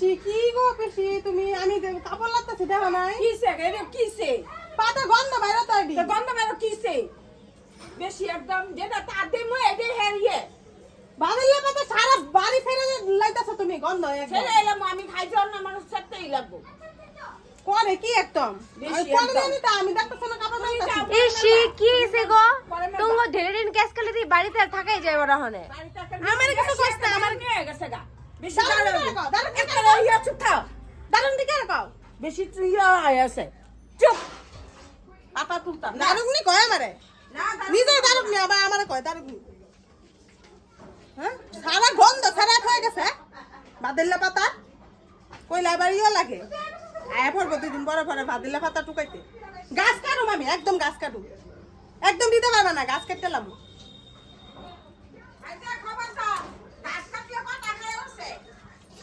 পিসি কি গো পিসি তুমি আমি কাপড় লাগতেছি দেখো নাই কিসে রে কিসে পাতা গন্ধ বাইরে তো আইডি তো গন্ধ মেরো কিসে বেশি একদম যেটা তাতে মই এডে হেরিয়ে বাড়িলে পাতা সারা বাড়ি ফেলে লাইতাছো তুমি গন্ধ একদম ছেড়ে এলাম আমি খাই যাও না মানুষ ছাড়তেই লাগবো করে কি একদম বেশি আমি করে একদম। দিই না আমি দেখতেছ না কাপড় লাগতেছি ইসি কি হইছে গো তুঙ্গ ঢেলে দিন ক্যাশ কালে দি বাড়িতে আর থাকাই যায় ওরা হনে আমার কাছে কষ্ট না, আমার কে গেছে গা বেশি দাঁড়ান দাঁড়াও দিকে রাখো, দাঁড়ান দিকে একটা ইয়া চুপ থাও দারুন দিকে রাখো বেশি ইয়া আছে চুপ পাতা তুলতাম না দারুন নি কয় আমারে না নিজে দারুন নি আবার আমারে কয় দারুন নি হ্যাঁ সারা গন্ধ খারাপ হয়ে গেছে বাদল্লা পাতা কইলা বাড়িও লাগে আয়া পড়বো দুদিন পরে পরে বাদল্লা পাতা টুকাইতে গাছ কাটুম আমি একদম গাছ কাটুম একদম দিতে পারবে না গাছ কাটতে লাম